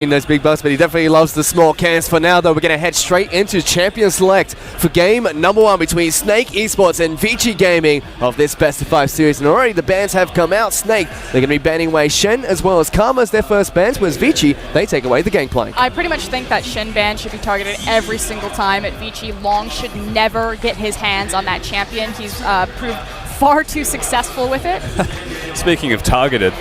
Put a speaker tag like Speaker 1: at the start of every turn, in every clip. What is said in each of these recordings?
Speaker 1: in those big bucks, but he definitely loves the small cans. For now, though, we're going to head straight into Champion Select for game number 1 between Snake eSports and Vici Gaming of this Best of 5 series. And already the bans have come out. Snake, they're going to be banning away Shen as well as Karma as their first bans, whereas Vici, they take away the Gangplank.
Speaker 2: I pretty much think that Shen ban should be targeted every single time at Vici. Long should never get his hands on that champion. He's proved far too successful with it.
Speaker 3: Speaking of targeted,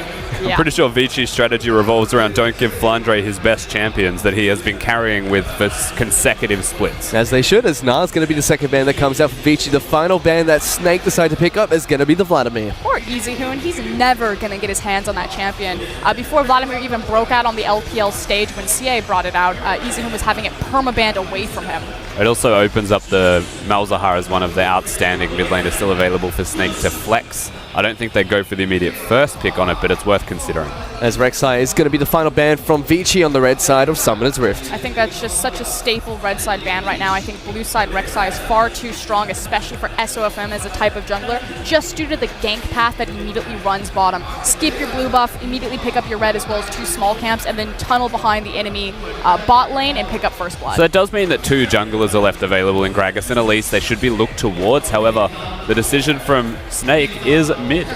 Speaker 3: I'm pretty sure Vici's strategy revolves around don't give Flandre his best champions that he has been carrying with for consecutive splits.
Speaker 1: As they should, as Na's going to be the second ban that comes out for Vici. The final ban that Snake decided to pick up is going to be the Vladimir.
Speaker 2: Or easyHoon, he's never going to get his hands on that champion. Before Vladimir even broke out on the LPL stage when CA brought it out, easyHoon was having it permabanned away from him.
Speaker 3: It also opens up the Malzahar as one of the outstanding mid laners still available for Snake to flex. I don't think they go for the immediate first pick on it, but it's worth considering.
Speaker 1: As Rek'Sai is going to be the final ban from Vici on the red side of Summoner's Rift.
Speaker 2: I think that's just such a staple red side ban right now. I think blue side Rek'Sai is far too strong, especially for SOFM as a type of jungler, just due to the gank path that immediately runs bottom. Skip your blue buff, immediately pick up your red as well as 2 small camps, and then tunnel behind the enemy bot lane and pick up first blood.
Speaker 3: So that does mean that 2 junglers are left available in Gragas and Elise. They should be looked towards. However, the decision from Snake is mid.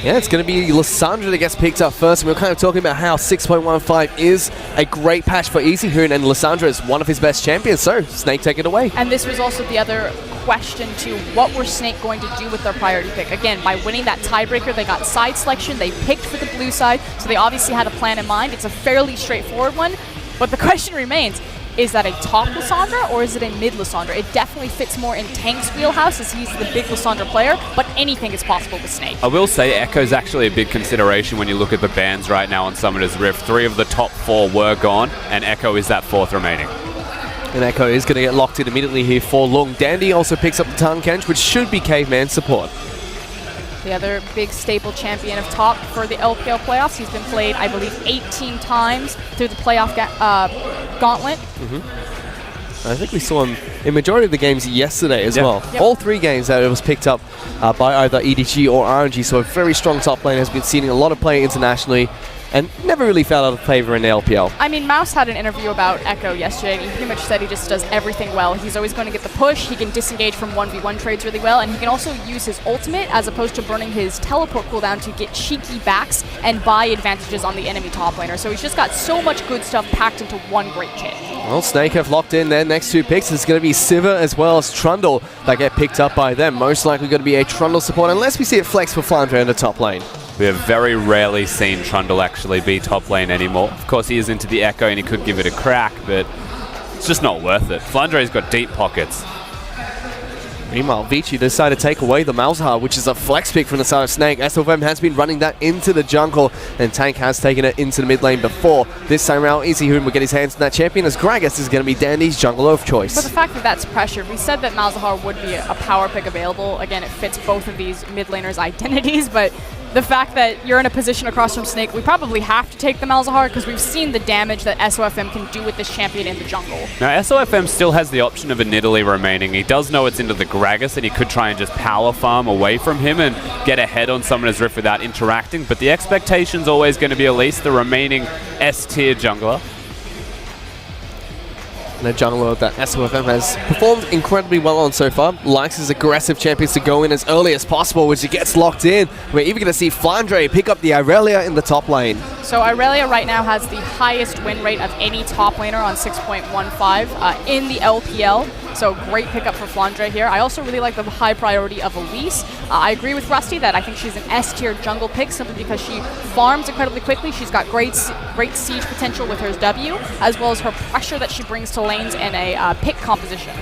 Speaker 1: Yeah, it's going to be Lissandra that gets picked up first. And we're kind of talking about how 6.15 is a great patch for easyHoon, and Lissandra is one of his best champions, so Snake take it away.
Speaker 2: And this was also the other question to what were Snake going to do with their priority pick. Again, by winning that tiebreaker, they got side selection, they picked for the blue side, so they obviously had a plan in mind. It's a fairly straightforward one, but the question remains, is that a top Lissandra or is it a mid Lissandra? It definitely fits more in Tank's wheelhouse as he's the big Lissandra player, but anything is possible with Snake.
Speaker 3: I will say Echo's actually a big consideration when you look at the bans right now on Summoner's Rift. 3 of the top 4 were gone, and Echo is that 4th remaining.
Speaker 1: And Echo is going to get locked in immediately here for Lung. Dandy also picks up the Tongue Kench, which should be Caveman support.
Speaker 2: The other big staple champion of top for the LPL playoffs. He's been played, I believe, 18 times through the playoff gauntlet.
Speaker 1: I think we saw him in majority of the games yesterday as well.
Speaker 2: Yep.
Speaker 1: All 3 games that it was picked up by either EDG or RNG, so a very strong top lane, has been seeing a lot of play internationally and never really fell out of favor in the LPL.
Speaker 2: I mean, Mouse had an interview about Echo yesterday, and he pretty much said he just does everything well. He's always going to get the push, he can disengage from 1v1 trades really well, and he can also use his ultimate as opposed to burning his teleport cooldown to get cheeky backs and buy advantages on the enemy top laner. So he's just got so much good stuff packed into one great kit.
Speaker 1: Well, Snake have locked in their next 2 picks. It's going to be Sivir as well as Trundle that get picked up by them. Most likely going to be a Trundle support, unless we see it flex for Flandre in the top lane.
Speaker 3: We have very rarely seen Trundle actually be top lane anymore. Of course, he is into the Echo and he could give it a crack, but it's just not worth it. Flandre's got deep pockets.
Speaker 1: Meanwhile, Vici decided to take away the Malzahar, which is a flex pick from the side of Snake. SOFM has been running that into the jungle, and Tank has taken it into the mid lane before. This time around, easyHoon will get his hands on that champion, as Gragas is going to be Dandy's jungler of choice.
Speaker 2: But the fact that that's pressured, we said that Malzahar would be a power pick available. Again, it fits both of these mid laners' identities, but the fact that you're in a position across from Snake, we probably have to take the Malzahar because we've seen the damage that SOFM can do with this champion in the jungle.
Speaker 3: Now, SOFM still has the option of a Nidalee remaining. He does know it's into the Gragas, and he could try and just power farm away from him and get ahead on Summoner's Rift without interacting, but the expectation's always going to be Elise, the remaining S-tier jungler.
Speaker 1: And a jungler that SOFM has performed incredibly well on so far. Likes his aggressive champions to go in as early as possible, which he gets locked in. We're even going to see Flandre pick up the Irelia in the top lane.
Speaker 2: So Irelia right now has the highest win rate of any top laner on 6.15 in the LPL. So great pickup for Flandre here. I also really like the high priority of Elise. I agree with Rusty that I think she's an S-tier jungle pick simply because she farms incredibly quickly. She's got great siege potential with her W, as well as her pressure that she brings to lanes and a pick composition.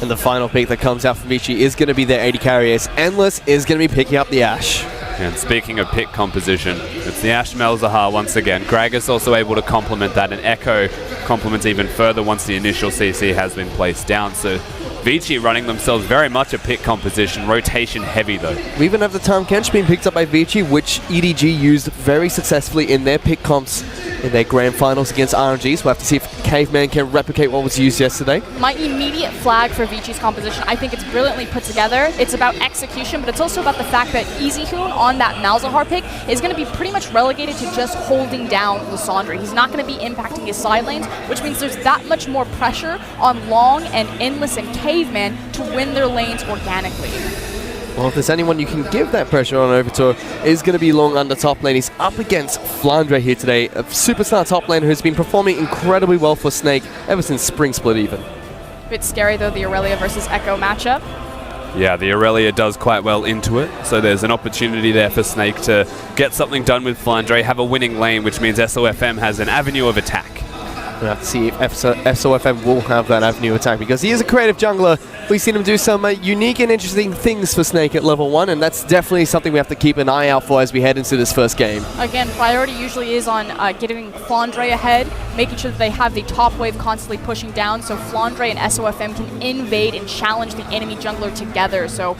Speaker 1: And the final pick that comes out from Vici is going to be their AD carry, as Endless is going to be picking up the Ashe.
Speaker 3: And speaking of pick composition, it's the Ashe Malzahar once again. Gragas also able to complement that, and Echo complements even further once the initial CC has been placed down. So Vici running themselves very much a pick composition, rotation heavy though.
Speaker 1: We even have the Tahm Kench being picked up by Vici, which EDG used very successfully in their pick comps in their grand finals against RNGs. We'll have to see if Caveman can replicate what was used yesterday.
Speaker 2: My immediate flag for Vici's composition, I think it's brilliantly put together. It's about execution, but it's also about the fact that EasyHoon on that Malzahar pick is going to be pretty much relegated to just holding down Lysandre. He's not going to be impacting his side lanes, which means there's that much more pressure on Long and Endless and Caveman to win their lanes organically.
Speaker 1: Well, if there's anyone you can give that pressure on over to, is going to be Long under top lane. He's up against Flandre here today, a superstar top laner who's been performing incredibly well for Snake ever since Spring Split even.
Speaker 2: Bit scary though, the Aurelia versus Echo matchup.
Speaker 3: Yeah, the Aurelia does quite well into it, so there's an opportunity there for Snake to get something done with Flandre, have a winning lane, which means SOFM has an avenue of attack.
Speaker 1: We'll have to see if SOFM will have that avenue of attack, because he is a creative jungler. We've seen him do some unique and interesting things for Snake at level 1, and that's definitely something we have to keep an eye out for as we head into this first game.
Speaker 2: Again, priority usually is on getting Flandre ahead, making sure that they have the top wave constantly pushing down, so Flandre and SOFM can invade and challenge the enemy jungler together. So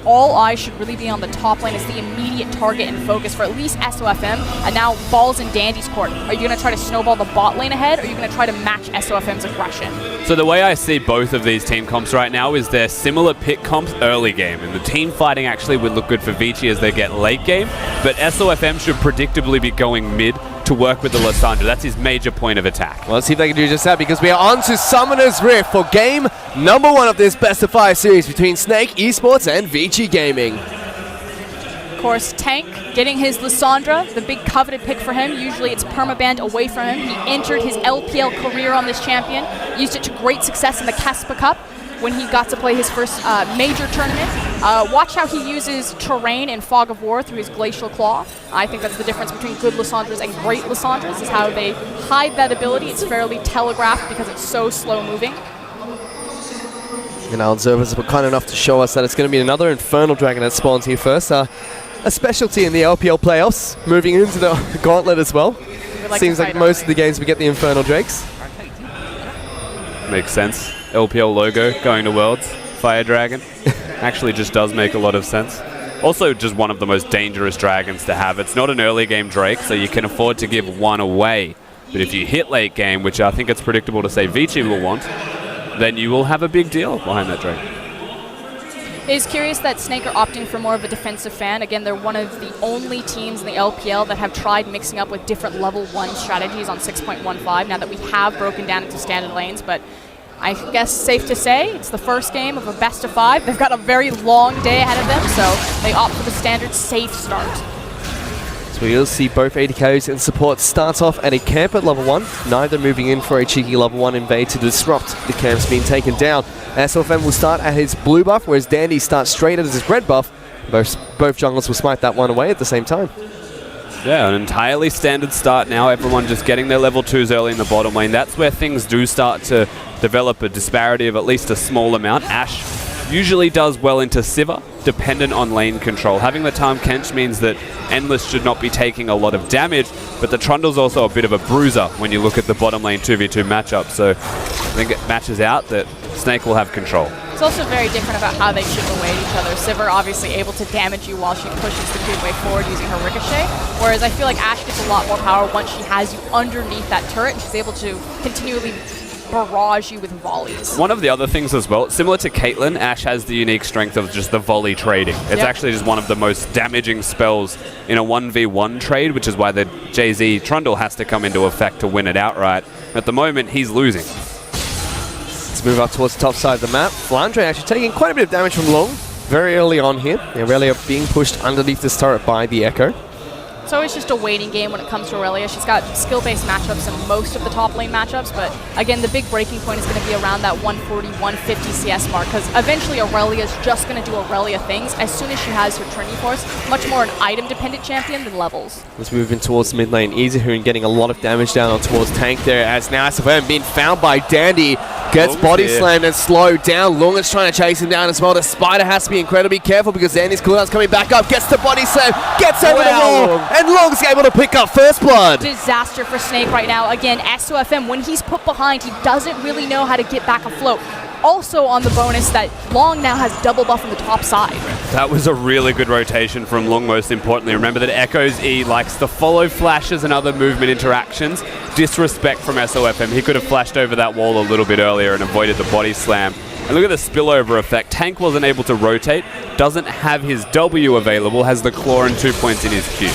Speaker 2: all eyes should really be on the top lane as the immediate target and focus for at least SOFM. And now ball's in Dandy's court. Are you going to try to snowball the bot lane ahead, or are you going to try to match SOFM's aggression?
Speaker 3: So the way I see both of these team comps right now is they're similar pick comps early game, and the team fighting actually would look good for Vici as they get late game, but SOFM should predictably be going mid to work with the Lysandre. That's his major point of attack.
Speaker 1: Well, let's see if they can do just that, because we are on to Summoner's Rift for game number 1 of this best of 5 series between Snake eSports and Vici Gaming.
Speaker 2: Of course, Tank getting his Lysandre, the big coveted pick for him. Usually it's permaband away from him. He entered his LPL career on this champion, used it to great success in the Caspa Cup when he got to play his first major tournament. Watch how he uses terrain and Fog of War through his Glacial Claw. I think that's the difference between good Lysandres and great Lysandres, is how they hide that ability. It's fairly telegraphed because it's so slow moving.
Speaker 1: And our observers were kind enough to show us that it's going to be another Infernal Dragon that spawns here first. A specialty in the LPL playoffs, moving into the Gauntlet as well. Seems like most of the games we get the Infernal Drakes.
Speaker 3: Makes sense. LPL logo going to Worlds, Fire Dragon. Actually just does make a lot of sense. Also just one of the most dangerous dragons to have. It's not an early game Drake, so you can afford to give one away. But if you hit late game, which I think it's predictable to say Vici will want, then you will have a big deal behind that Drake.
Speaker 2: It is curious that Snake are opting for more of a defensive fan. Again, they're one of the only teams in the LPL that have tried mixing up with different level 1 strategies on 6.15, now that we have broken down into standard lanes. But I guess safe to say it's the first game of a best of 5. They've got a very long day ahead of them, so they opt for the standard safe start.
Speaker 1: So we'll see both AD carries and support start off at a camp at level 1, neither moving in for a cheeky level 1 invade to disrupt the camps being taken down. SOFM will start at his blue buff, whereas Dandy starts straight at his red buff. Both junglers will smite that one away at the same time.
Speaker 3: Yeah, an entirely standard start now. Everyone just getting their level 2s early in the bottom lane. That's where things do start to develop a disparity of at least a small amount. Ashe usually does well into Sivir, dependent on lane control. Having the Tahm Kench means that Endless should not be taking a lot of damage, but the Trundle's also a bit of a bruiser when you look at the bottom lane 2v2 matchup. So I think it matches out that Snake will have control.
Speaker 2: It's also very different about how they chip away at each other. Sivir obviously able to damage you while she pushes the creep way forward using her Ricochet, whereas I feel like Ashe gets a lot more power once she has you underneath that turret, and she's able to continually barrage you with volleys. One
Speaker 3: of the other things as well, similar to Caitlyn, Ashe has the unique strength of just the volley trading. It's actually just one of the most damaging spells in a 1v1 trade, which is why the Jay-Z Trundle has to come into effect to win it outright. At the moment, he's losing.
Speaker 1: Let's move up towards the top side of the map. Flandre actually taking quite a bit of damage from Long very early on here. Aurelia being pushed underneath this turret by the Echo.
Speaker 2: It's always just a waiting game when it comes to Aurelia. She's got skill-based matchups in most of the top lane matchups, but again, the big breaking point is going to be around that 140, 150 CS mark, because eventually Aurelia is just going to do Aurelia things as soon as she has her Trinity Force. Much more an item-dependent champion than levels.
Speaker 1: Let's move in towards the mid lane. easyHoon getting a lot of damage down on towards Tank there, as now SFM being found by Dandy. Gets
Speaker 3: Lung's
Speaker 1: body
Speaker 3: here.
Speaker 1: slammed and slowed down. Lung is trying to chase him down as well. The Spider has to be incredibly careful because Dandy's cooldown's coming back up. Gets the body slam, gets over the wall,
Speaker 3: Lung.
Speaker 1: and Lung's able to pick up first blood.
Speaker 2: Disaster for Snake right now. Again, SOFM, when he's put behind, he doesn't really know how to get back afloat. Also on the bonus that Long now has double buff on the top side.
Speaker 3: That was a really good rotation from Lung, most importantly. Remember that Echo's E likes to follow flashes and other movement interactions. Disrespect from SOFM. He could have flashed over that wall a little bit earlier and avoided the body slam. And look at the spillover effect. Tank wasn't able to rotate, doesn't have his W available, has the claw and 2 points in his Q.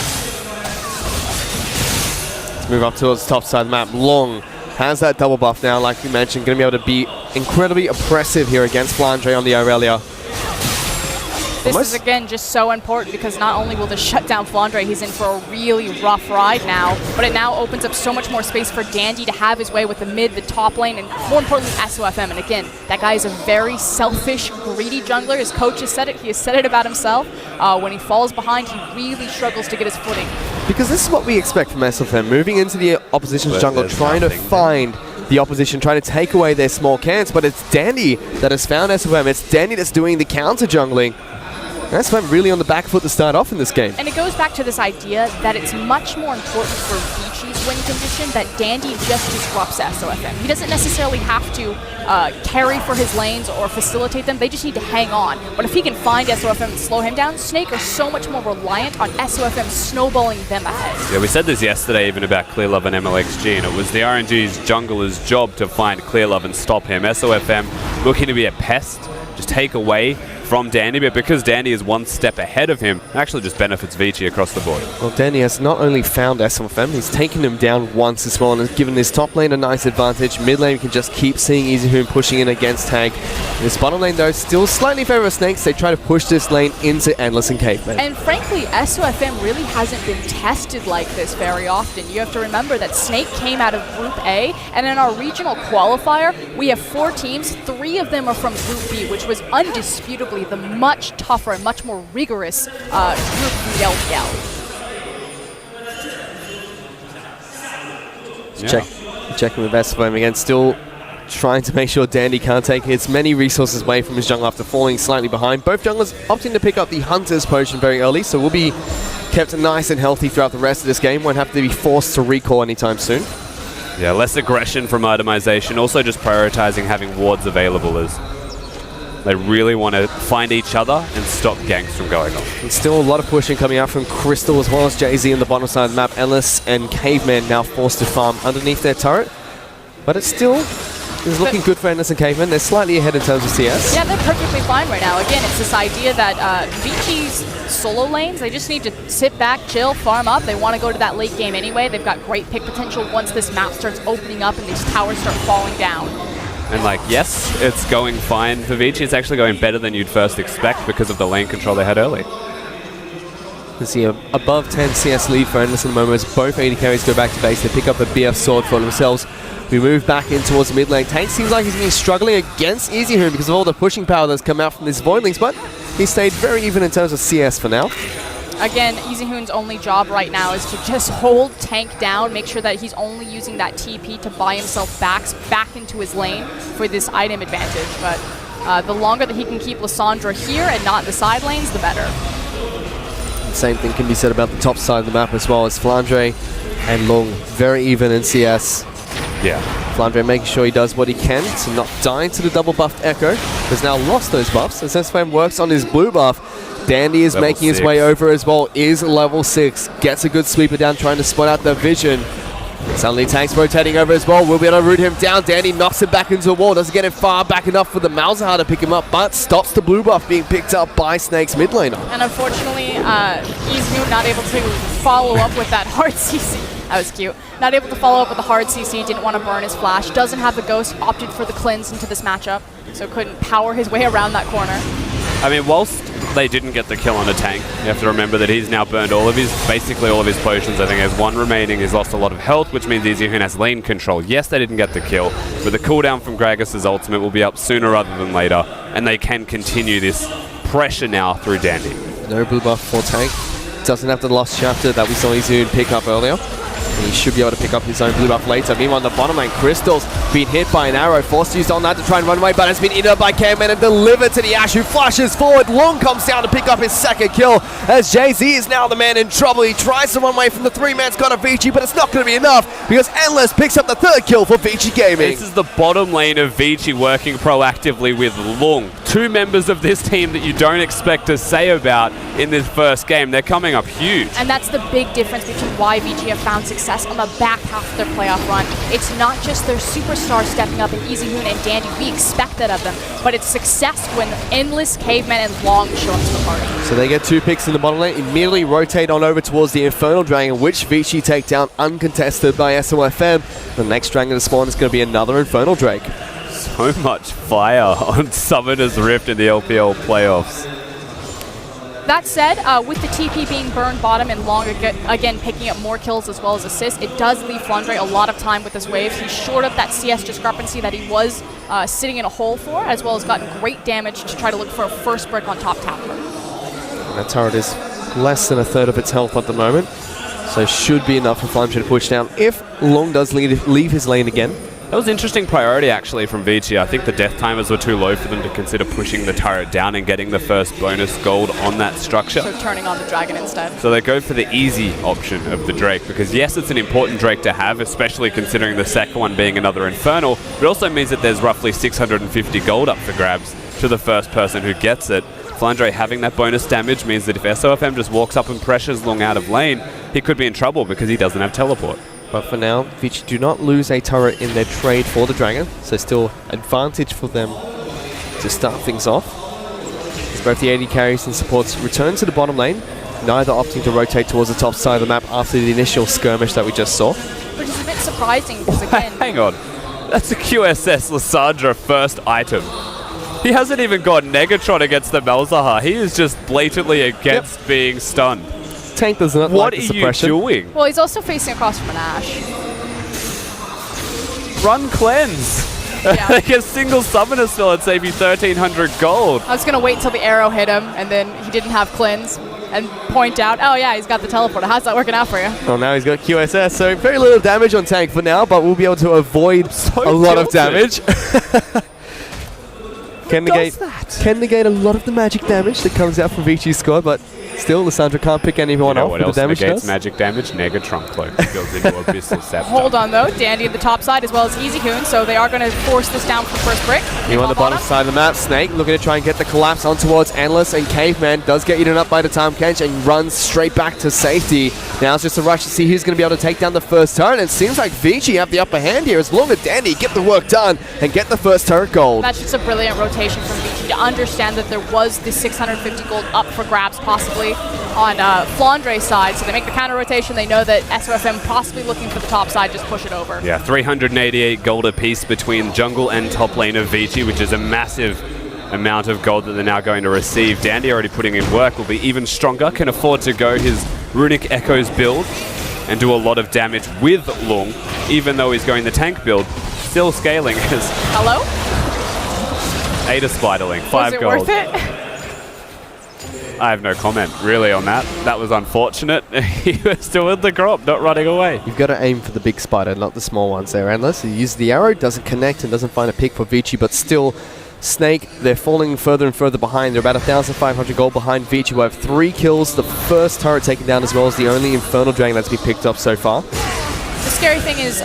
Speaker 1: Let's move up towards the top side of the map. Long has that double buff now, like you mentioned, going to be able to be incredibly oppressive here against Flandre on the Aurelia.
Speaker 2: This is, again, just so important because not only will this shut down Flandre, he's in for a really rough ride now, but it now opens up so much more space for Dandy to have his way with the mid, the top lane, and more importantly, SOFM. And again, that guy is a very selfish, greedy jungler. His coach has said it. He has said it about himself. When he falls behind, he really struggles to get his footing.
Speaker 1: Because this is what we expect from SOFM, moving into the opposition's
Speaker 3: But
Speaker 1: jungle,
Speaker 3: there's
Speaker 1: trying to
Speaker 3: nothing
Speaker 1: find the opposition, trying to take away their small cans, but it's Dandy that has found SOFM. It's Dandy that's doing the counter jungling. SOFM really on the back foot to start off in this game.
Speaker 2: And it goes back to this idea that it's much more important for Vici's win condition that Dandy just disrupts SOFM. He doesn't necessarily have to carry for his lanes or facilitate them. They just need to hang on. But if he can find SOFM and slow him down, Snake are so much more reliant on SOFM snowballing them ahead.
Speaker 3: Yeah, we said this yesterday even about Clearlove and MLXG, and it was the RNG's jungler's job to find Clearlove and stop him. SOFM looking to be a pest, just take away from Dandy, but because Dandy is one step ahead of him, it actually just benefits Vici across the board.
Speaker 1: Well, Dandy has not only found SOFM, he's taken him down once as well and has given his top lane a nice advantage. Mid lane can just keep seeing easyhoon pushing in against Tank. This bottom lane though still slightly favor Snakes. They try to push this lane into Endless and Caveman.
Speaker 2: And frankly, SOFM really hasn't been tested like this very often. You have to remember that Snake came out of Group A, and in our regional qualifier, we have 4 teams. 3 of them are from Group B, which was undisputably the much tougher and much more rigorous group from the LPL.
Speaker 1: Checking with SOFM again, still trying to make sure Dandy can't take as many resources away from his jungle after falling slightly behind. Both junglers opting to pick up the Hunter's Potion very early, so we'll be kept nice and healthy throughout the rest of this game. Won't have to be forced to recall anytime soon.
Speaker 3: Yeah, less aggression from itemization, also just prioritizing having wards available as they really want to find each other and stop ganks from going off.
Speaker 1: And still a lot of pushing coming out from Crystal as well as Jay-Z on the bottom side of the map. Endless and Caveman now forced to farm underneath their turret. But it still is looking good for Endless and Caveman. They're slightly ahead in terms of CS.
Speaker 2: Yeah, they're perfectly fine right now. Again, it's this idea that Vici's solo lanes, they just need to sit back, chill, farm up. They want to go to that late game anyway. They've got great pick potential once this map starts opening up and these towers start falling down.
Speaker 3: And like, yes, it's going fine for Vici. It's actually going better than you'd first expect because of the lane control they had early.
Speaker 1: You see above 10 CS lead for Endless in the moment as both AD carries go back to base. They pick up a BF sword for themselves. We move back in towards the mid lane. Tank seems like he's been struggling against easyhoon because of all the pushing power that's come out from these Voidlings, but he stayed very even in terms of CS for now.
Speaker 2: Again, easyhoon's only job right now is to just hold Tank down, make sure that he's only using that TP to buy himself back into his lane for this item advantage. But the longer that he can keep Lissandra here and not in the side lanes, the better.
Speaker 1: Same thing can be said about the top side of the map as well as Flandre and Lung. Very even in CS.
Speaker 3: Yeah.
Speaker 1: Flandre making sure he does what he can to not die to the double buffed Echo. Has now lost those buffs as SFM works on his blue buff. Dandy is
Speaker 3: Level
Speaker 1: making his
Speaker 3: 6.
Speaker 1: way over as well, is level 6. Gets a good sweeper down, trying to spot out the vision. Suddenly Tank's rotating over as well. We'll be able to root him down. Dandy knocks him back into a wall. Doesn't get him far back enough for the Malzahar to pick him up, but stops the blue buff being picked up by Snake's mid laner.
Speaker 2: And unfortunately, easyhoon not able to follow up with that hard CC. That was cute. Not able to follow up with the hard CC, didn't want to burn his flash. Doesn't have the ghost, opted for the cleanse into this matchup, so couldn't power his way around that corner.
Speaker 3: I mean, whilst they didn't get the kill on a Tank, you have to remember that he's now burned basically all of his potions. I think there's 1 remaining. He's lost a lot of health, which means easyhoon has lane control. Yes, they didn't get the kill, but the cooldown from Gragas' ultimate will be up sooner rather than later, and they can continue this pressure now through Dandy.
Speaker 1: No blue buff for Tank. Doesn't have the lost chapter that we saw easyhoon pick up earlier. He should be able to pick up his own blue buff later. Meanwhile, on the bottom lane, Crystal's been hit by an arrow, forced to use on that to try and run away, but has been eaten up by Caveman and delivered to the Ash, who flashes forward. Long comes down to pick up his second kill, as Jay-Z is now the man in trouble. He tries to run away from the three-man squad of Vici, but it's not going to be enough, because Endless picks up the third kill for Vici Gaming.
Speaker 3: This is the bottom lane of Vici working proactively with Lung. Two members of this team that you don't expect to say about in this first game. They're coming up huge.
Speaker 2: And that's the big difference between why Vici have found success on the back half of their playoff run. It's not just their superstars stepping up in easyhoon and Dandy. We expect that of them, but it's success when Endless, Caveman, and Long show up to the party.
Speaker 1: So they get 2 picks in the bottom lane, immediately rotate on over towards the Infernal Dragon, which Vici take down uncontested by SOFM. The next Dragon to spawn is going to be another Infernal Drake.
Speaker 3: So much fire on Summoner's Rift in the LPL playoffs.
Speaker 2: That said, with the TP being burned bottom and Long again picking up more kills as well as assists, it does leave Flandre a lot of time with his waves. He's short of that CS discrepancy that he was sitting in a hole for, as well as gotten great damage to try to look for a first brick on top tower.
Speaker 1: And that turret is less than a third of its health at the moment, so should be enough for Flandre to push down if Long does leave his lane again.
Speaker 3: That was interesting priority actually from Vici. I think the death timers were too low for them to consider pushing the turret down and getting the first bonus gold on that structure.
Speaker 2: So turning on the dragon instead.
Speaker 3: So they go for the easy option of the Drake, because yes, it's an important Drake to have, especially considering the second one being another Infernal, but it also means that there's roughly 650 gold up for grabs to the first person who gets it. Flandre having that bonus damage means that if SOFM just walks up and pressures Long out of lane, he could be in trouble because he doesn't have teleport.
Speaker 1: But for now, Vici do not lose a turret in their trade for the Dragon, so still advantage for them to start things off. As both the AD carries and supports return to the bottom lane, neither opting to rotate towards the top side of the map after the initial skirmish that we just saw.
Speaker 2: Which is a bit surprising because again...
Speaker 3: Hang on, that's a QSS Lissandra first item. He hasn't even got Negatron against the Malzahar. He is just blatantly against being stunned.
Speaker 1: Tank does not like the suppression.
Speaker 3: What are you doing?
Speaker 2: Well, he's also facing across from an Ash.
Speaker 3: Run cleanse.
Speaker 2: Yeah.
Speaker 3: Like a single summoner spell and save you 1,300 gold.
Speaker 2: I was going to wait till the arrow hit him, and then he didn't have cleanse, and point out, oh yeah, he's got the teleporter. How's that working out for you?
Speaker 1: Well, now he's got QSS, so very little damage on Tank for now, but we'll be able to avoid a lot of damage. Can negate a lot of the magic damage that comes out from Vici's squad, but still, Lissandra can't pick anyone off
Speaker 3: what
Speaker 1: with the damage
Speaker 3: negates
Speaker 1: does.
Speaker 3: magic damage? Negatron Cloak builds into Abyssal Scepter.
Speaker 2: Hold on though, Dandy at the top side as well as easyhoon, so they are going to force this down for first brick.
Speaker 1: You on the bottom side of the map, Snake looking to try and get the collapse on towards Endless, and Caveman does get eaten up by the Time Kench and runs straight back to safety. Now it's just a rush to see who's going to be able to take down the first turret, and it seems like Vici have the upper hand here as long as Dandy get the work done and get the first turret gold.
Speaker 2: That's just a brilliant rotation from Vici to understand that there was the 650 gold up for grabs possibly on Flandre's side, so they make the counter rotation. They know that SOFM possibly looking for the top side, just push it over.
Speaker 3: Yeah, 388 gold apiece between jungle and top lane of Vici, which is a massive amount of gold that they're now going to receive. Dandy already putting in work, will be even stronger, can afford to go his Runic Echoes build and do a lot of damage with Lung, even though he's going the tank build, still scaling as...
Speaker 2: Hello?
Speaker 3: Ada Spiderling, 5 gold.
Speaker 2: Was it worth it?
Speaker 3: I have no comment, really, on that. That was unfortunate. He was still in the crop, not running away.
Speaker 1: You've got to aim for the big spider, not the small ones there, Endless. He uses the arrow, doesn't connect and doesn't find a pick for Vici, but still, Snake, they're falling further and further behind. They're about 1,500 gold behind Vici, who have 3 kills, the first turret taken down, as well as the only Infernal Dragon that's been picked up so far.
Speaker 2: The scary thing is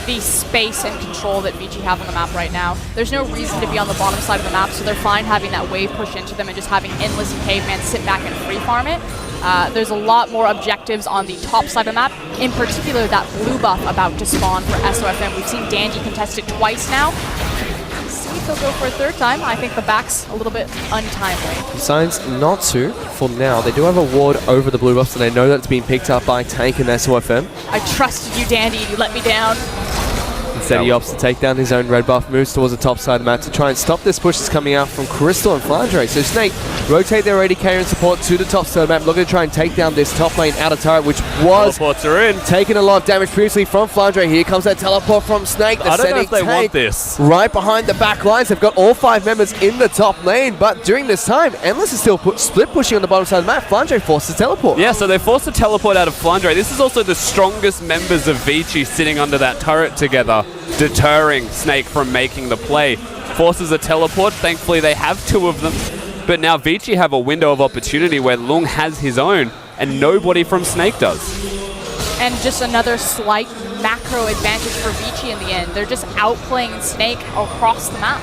Speaker 2: the space and control that Vici have on the map right now. There's no reason to be on the bottom side of the map, so they're fine having that wave push into them and just having Endless and Caveman sit back and free farm it. There's a lot more objectives on the top side of the map, in particular that blue buff about to spawn for SOFM. We've seen Dandy contest it twice now. See if they'll go for a third time. I think the back's a little bit untimely.
Speaker 1: Decides not to for now. They do have a ward over the blue buffs, and they know that it's being picked up by Tank and SOFM.
Speaker 2: I trusted you, Dandy. You let me down.
Speaker 1: Instead, he opts to take down his own red buff, moves towards the top side of the map to try and stop this push that's coming out from Crystal and Flandre. So Snake rotate their AD carry and support to the top side of the map, looking to try and take down this top lane outer turret, which was
Speaker 3: Teleports are in.
Speaker 1: taking a lot of damage previously from Flandre. Here comes that teleport from Snake.
Speaker 3: I don't know if they want this.
Speaker 1: Right behind the back lines. They've got all 5 members in the top lane, but during this time, Endless is still split pushing on the bottom side of the map. Flandre forced to teleport.
Speaker 3: Yeah, so they forced a teleport out of Flandre. This is also the strongest members of Vici sitting under that turret together, deterring Snake from making the play. Forces a teleport. Thankfully, they have 2 of them. But now Vici have a window of opportunity where Lung has his own, and nobody from Snake does.
Speaker 2: And just another slight macro advantage for Vici in the end. They're just outplaying Snake across the map.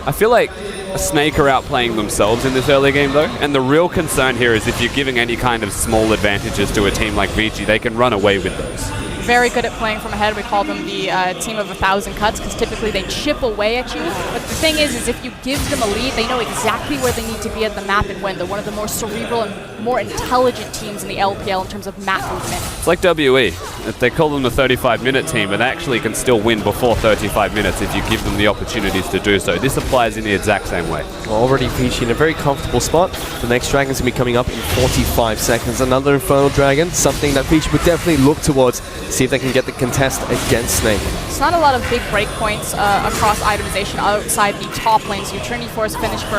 Speaker 3: I feel like Snake are outplaying themselves in this early game, though. And the real concern here is if you're giving any kind of small advantages to a team like Vici, they can run away with those.
Speaker 2: Very good at playing from ahead. We call them the team of 1,000 cuts because typically they chip away at you. But the thing is if you give them a lead, they know exactly where they need to be at the map and when. They're one of the more cerebral and more intelligent teams in the LPL in terms of map movement.
Speaker 3: It's like WE. They call them the 35-minute team, but they actually can still win before 35 minutes if you give them the opportunities to do so. This applies in the exact same way.
Speaker 1: Already Vici in a very comfortable spot. The next Dragon's going to be coming up in 45 seconds. Another Infernal Dragon, something that Vici would definitely look towards. See if they can get the contest against Snake.
Speaker 2: It's not a lot of big breakpoints across itemization outside the top lane. So your Trinity Force finish for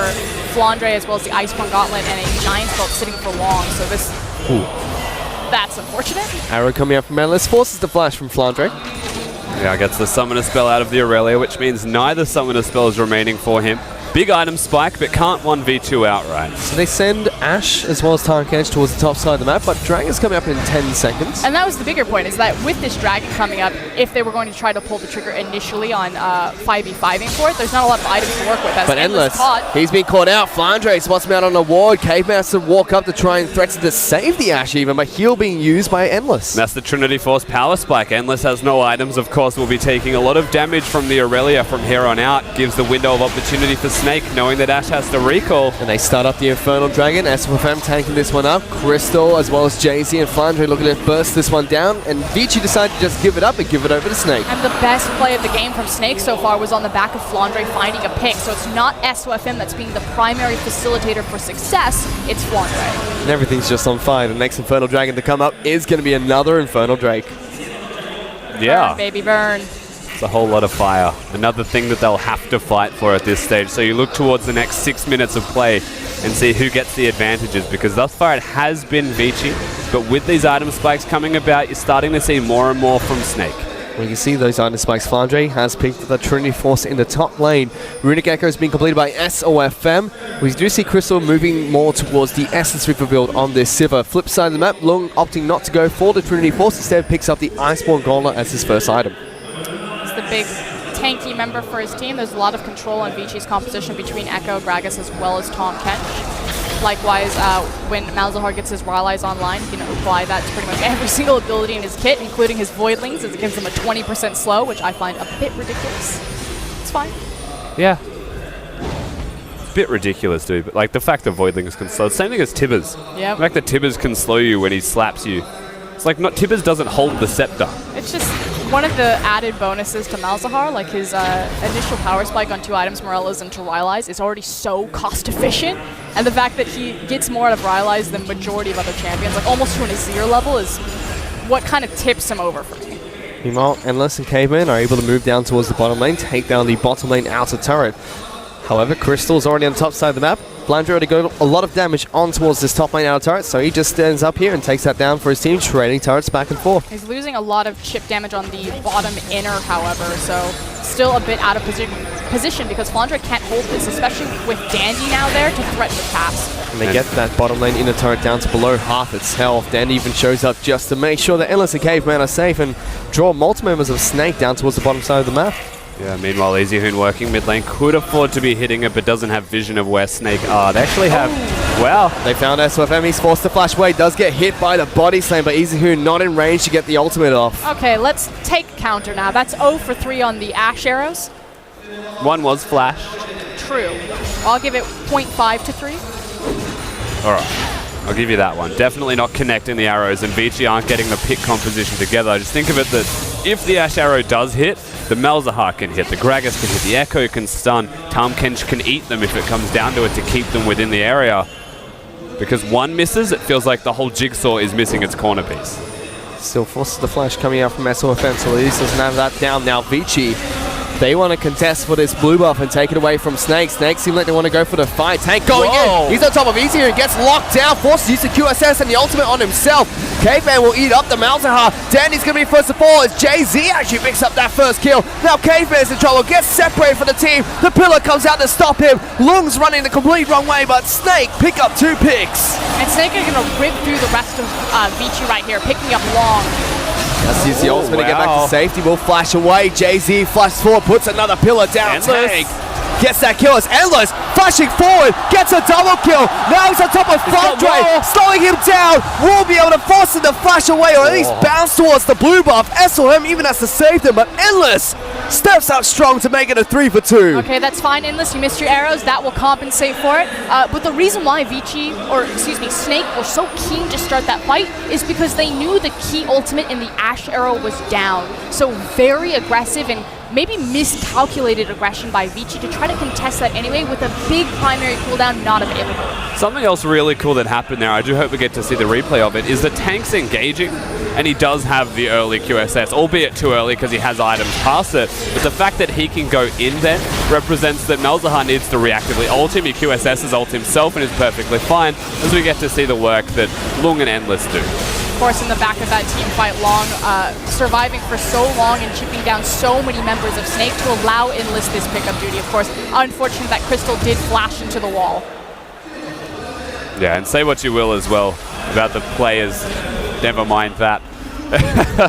Speaker 2: Flandre as well as the Iceborne Gauntlet and a Giant's Belt sitting for long. So this...
Speaker 1: Ooh.
Speaker 2: That's unfortunate.
Speaker 1: Arrow coming out from Endless, forces the flash from Flandre.
Speaker 3: Yeah, gets the Summoner Spell out of the Aurelia, which means neither Summoner Spell is remaining for him. Big item spike, but can't 1v2 outright.
Speaker 1: So they send Ashe as well as Tarkench towards the top side of the map, but Dragon's coming up in 10 seconds.
Speaker 2: And that was the bigger point, is that with this Dragon coming up, if they were going to try to pull the trigger initially on 5v5ing for it, there's not a lot of items to work with. As
Speaker 1: but Endless, he's been caught out. Flandre spots him out on a ward. Caveman has to walk up to try and threaten to save the Ashe even, but heal being used by Endless.
Speaker 3: That's the Trinity Force power spike. Endless has no items, of course, will be taking a lot of damage from the Aurelia from here on out. Gives the window of opportunity for Snake, knowing that Ashe has to recall.
Speaker 1: And they start up the Infernal Dragon. SFM tanking this one up. Crystal as well as Jay-Z and Flandre looking to burst this one down. And Vici decided to just give it up and give it over to Snake.
Speaker 2: And the best play of the game from Snake so far was on the back of Flandre finding a pick. So it's not SOFM that's being the primary facilitator for success. It's Flandre.
Speaker 1: And everything's just on fire. The next Infernal Dragon to come up is going to be another Infernal Drake.
Speaker 3: Yeah.
Speaker 2: Burn, baby, burn.
Speaker 3: It's a whole lot of fire. Another thing that they'll have to fight for at this stage. So you look towards the next 6 minutes of play and see who gets the advantages, because thus far it has been Vici, but with these item spikes coming about, you're starting to see more and more from Snake.
Speaker 1: Well, you can see those item spikes. Flandre has picked the Trinity Force in the top lane. Runic Echo has been completed by SOFM. We do see Crystal moving more towards the Essence Reaper build on this Sivir. Flip side of the map, Lung opting not to go for the Trinity Force, instead picks up the Iceborne Gauntlet as his first item.
Speaker 2: The big tanky member for his team. There's a lot of control on Vici's composition between Echo, Gragas, as well as Tom Kench. Likewise, when Malzahar gets his Rylai's online, he can apply that to pretty much every single ability in his kit, including his Voidlings, as it gives him a 20% slow, which I find a bit ridiculous. It's fine.
Speaker 3: Yeah. It's a bit ridiculous, dude. But like the fact that Voidlings can slow. Same thing as Tibbers.
Speaker 2: Yep.
Speaker 3: The fact that Tibbers can slow you when he slaps you. It's like not Tibbers doesn't hold the scepter.
Speaker 2: It's just one of the added bonuses to Malzahar, like his initial power spike on 2 items, Morellas and to Rylai's, is already so cost efficient. And the fact that he gets more out of Rylai's than majority of other champions, like almost to an Azir level, is what kind of tips him over for me.
Speaker 1: Meanwhile, Endless and Caveman are able to move down towards the bottom lane, take down the bottom lane outer turret. However, Crystal's already on the top side of the map. Flandre already got a lot of damage on towards this top lane outer turret, so he just stands up here and takes that down for his team, trading turrets back and forth.
Speaker 2: He's losing a lot of chip damage on the bottom inner, however, so still a bit out of position because Flandre can't hold this, especially with Dandy now there to threaten the task.
Speaker 1: And they get that bottom lane inner turret down to below half its health. Dandy even shows up just to make sure that Endless and Caveman are safe and draw multiple members of Snake down towards the bottom side of the map.
Speaker 3: Yeah, meanwhile, EasyHoon working mid lane, could afford to be hitting it, but doesn't have vision of where Snake are. They actually have... Wow.
Speaker 1: They found SOFM, he's forced to flash away, does get hit by the body slam, but EasyHoon not in range to get the ultimate off.
Speaker 2: Okay, let's take counter now. That's 0 for 3 on the Ashe arrows.
Speaker 3: One was flashed.
Speaker 2: True. I'll give it 0.5 to 3.
Speaker 3: All right. I'll give you that one. Definitely not connecting the arrows, and Vici aren't getting the pick composition together. Just think of it that if the Ashe arrow does hit, The Malzahar can hit, the Gragas can hit, the Echo can stun, Tahm Kench can eat them if it comes down to it to keep them within the area. Because one misses, it feels like the whole jigsaw is missing its corner piece.
Speaker 1: Still forces the flash coming out from SOFM, so at least doesn't have that down. Now Vici, they want to contest for this blue buff and take it away from Snake. Snake seem like they want to go for the fight. Tank going in. He's on top of Easy and gets locked down. Forces to use the QSS and the ultimate on himself. Caveman will eat up the Malzahar. Danny's going to be first of all as Jay-Z actually picks up that first kill. Now Caveman's in trouble. Gets separated from the team. The pillar comes out to stop him. Lung's running the complete wrong way, but Snake pick up 2 picks.
Speaker 2: And Snake is going to rip through the rest of Vici right here, picking up Long.
Speaker 1: Let's use the ultimate to get back to safety. Will flash away. Jay-Z flashes forward, puts another pillar down. Tank gets that kill. It's Endless flashing forward, gets a double kill. Now he's on top of Fondre, slowing him down. Will be able to force him to flash away or at least bounce towards the blue buff. SLM even has to save them, but Endless steps up strong to make it a 3 for 2.
Speaker 2: Okay, that's fine, Endless. You missed your arrows. That will compensate for it. But the reason why Snake were so keen to start that fight is because they knew the key ultimate in the Ash arrow was down. So very aggressive and maybe miscalculated aggression by Vici to try to contest that anyway with a big primary cooldown not available.
Speaker 3: Something else really cool that happened there, I do hope we get to see the replay of it, is the Tank's engaging, and he does have the early QSS, albeit too early because he has items past it, but the fact that he can go in then represents that Malzahar needs to reactively ult him. He QSS's ult himself and is perfectly fine as we get to see the work that Lung and Endless do.
Speaker 2: Of course, in the back of that team fight, Long surviving for so long and chipping down so many members of Snake to allow Endless this pickup duty. Of course, unfortunate that Crystal did flash into the wall.
Speaker 3: Yeah, and say what you will as well about the players. Never mind that.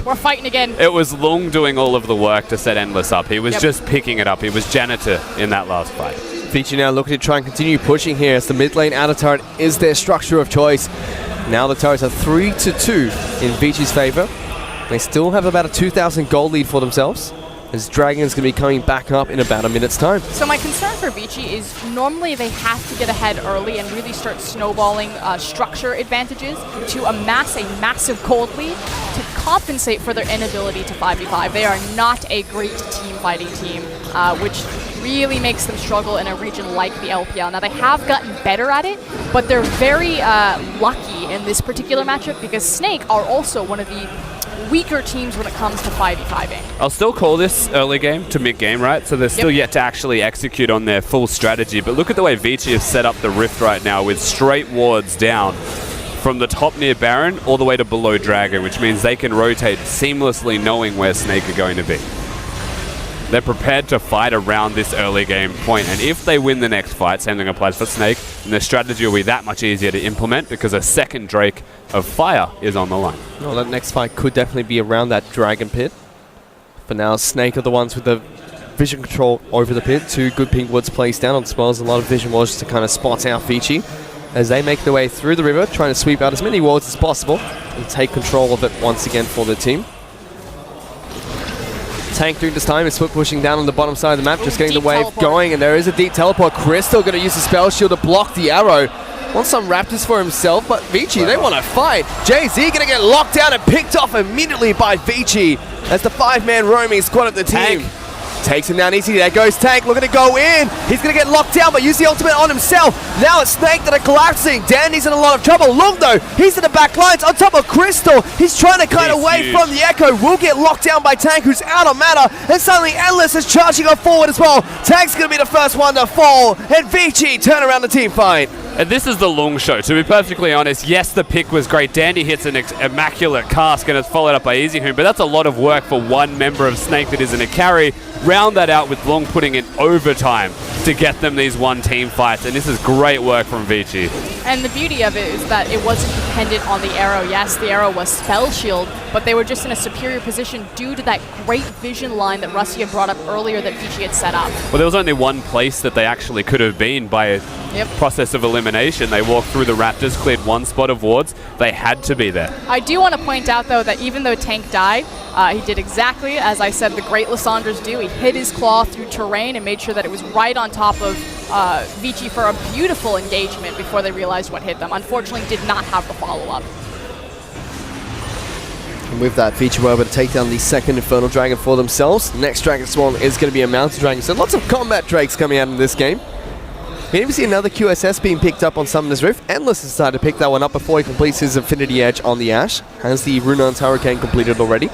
Speaker 2: We're fighting again.
Speaker 3: It was Lung doing all of the work to set Endless up. He was just picking it up. He was janitor in that last fight.
Speaker 1: Vici now looking to try and continue pushing here as the mid lane outer turret is their structure of choice. Now the turrets are 3 to 2 in Vici's favor. They still have about a 2,000 gold lead for themselves, as Dragon's going to be coming back up in about a minute's time.
Speaker 2: So my concern for Vici is normally they have to get ahead early and really start snowballing structure advantages to amass a massive gold lead to compensate for their inability to 5v5. They are not a great team fighting team, which really makes them struggle in a region like the LPL. Now, they have gotten better at it, but they're very lucky in this particular matchup because Snake are also one of the weaker teams when it comes to 5v5ing.
Speaker 3: I'll still call this early game to mid-game, right? So they're still yet to actually execute on their full strategy. But look at the way Vici have set up the Rift right now with straight wards down from the top near Baron all the way to below Dragon, which means they can rotate seamlessly knowing where Snake are going to be. They're prepared to fight around this early game point, and if they win the next fight, same thing applies for Snake, and their strategy will be that much easier to implement because a second Drake of Fire is on the line.
Speaker 1: Well, that next fight could definitely be around that Dragon Pit. For now, Snake are the ones with the vision control over the pit. 2 good pink wards placed down, as well as a lot of vision wards to kind of spot out Vici as they make their way through the river, trying to sweep out as many wards as possible and take control of it once again for the team. Tank during this time is foot pushing down on the bottom side of the map, just getting the wave going, and there is a deep teleport. Crystal going to use the spell shield to block the arrow. Wants some Raptors for himself, but Vici, they want to fight. Jay-Z going to get locked down and picked off immediately by Vici as the 5-man roaming squad of the team. Tank takes him down easy. There goes Tank, looking to go in. He's going to get locked down, but use the ultimate on himself. Now it's Snake that are collapsing. Danny's in a lot of trouble. Lung, though, he's in the back lines on top of Crystal. He's trying to cut away from the Echo. Will get locked down by Tank, who's out of mana. And suddenly Endless is charging up forward as well. Tank's going to be the first one to fall. And Vici turn around the team fight.
Speaker 3: And this is the Lung show, to be perfectly honest. Yes, the pick was great. Dandy hits an immaculate cask and it's followed up by Easy Hoon, but that's a lot of work for one member of Snake that isn't a carry. Round that out with Lung putting in overtime to get them these one-team fights, and this is great work from Vici.
Speaker 2: And the beauty of it is that it wasn't dependent on the arrow. Yes, the arrow was spell shield, but they were just in a superior position due to that great vision line that Rusty had brought up earlier that Vici had set up.
Speaker 3: Well, there was only one place that they actually could have been by a process of elimination. They walked through the Raptors, cleared one spot of wards. They had to be there.
Speaker 2: I do want to point out, though, that even though Tank died, he did exactly, as I said, the great Lissandras do. He hit his claw through terrain and made sure that it was right on top of Vici for a beautiful engagement before they realized what hit them. Unfortunately, did not have the follow-up.
Speaker 1: And with that, Vici were able to take down the second Infernal Dragon for themselves. Next Dragon Swarm is going to be a Mountain Dragon, so lots of combat drakes coming out in this game. We even see another QSS being picked up on Summoner's Rift. Endless has decided to pick that one up before he completes his Infinity Edge on the Ash. Has the Runar's Hurricane completed already?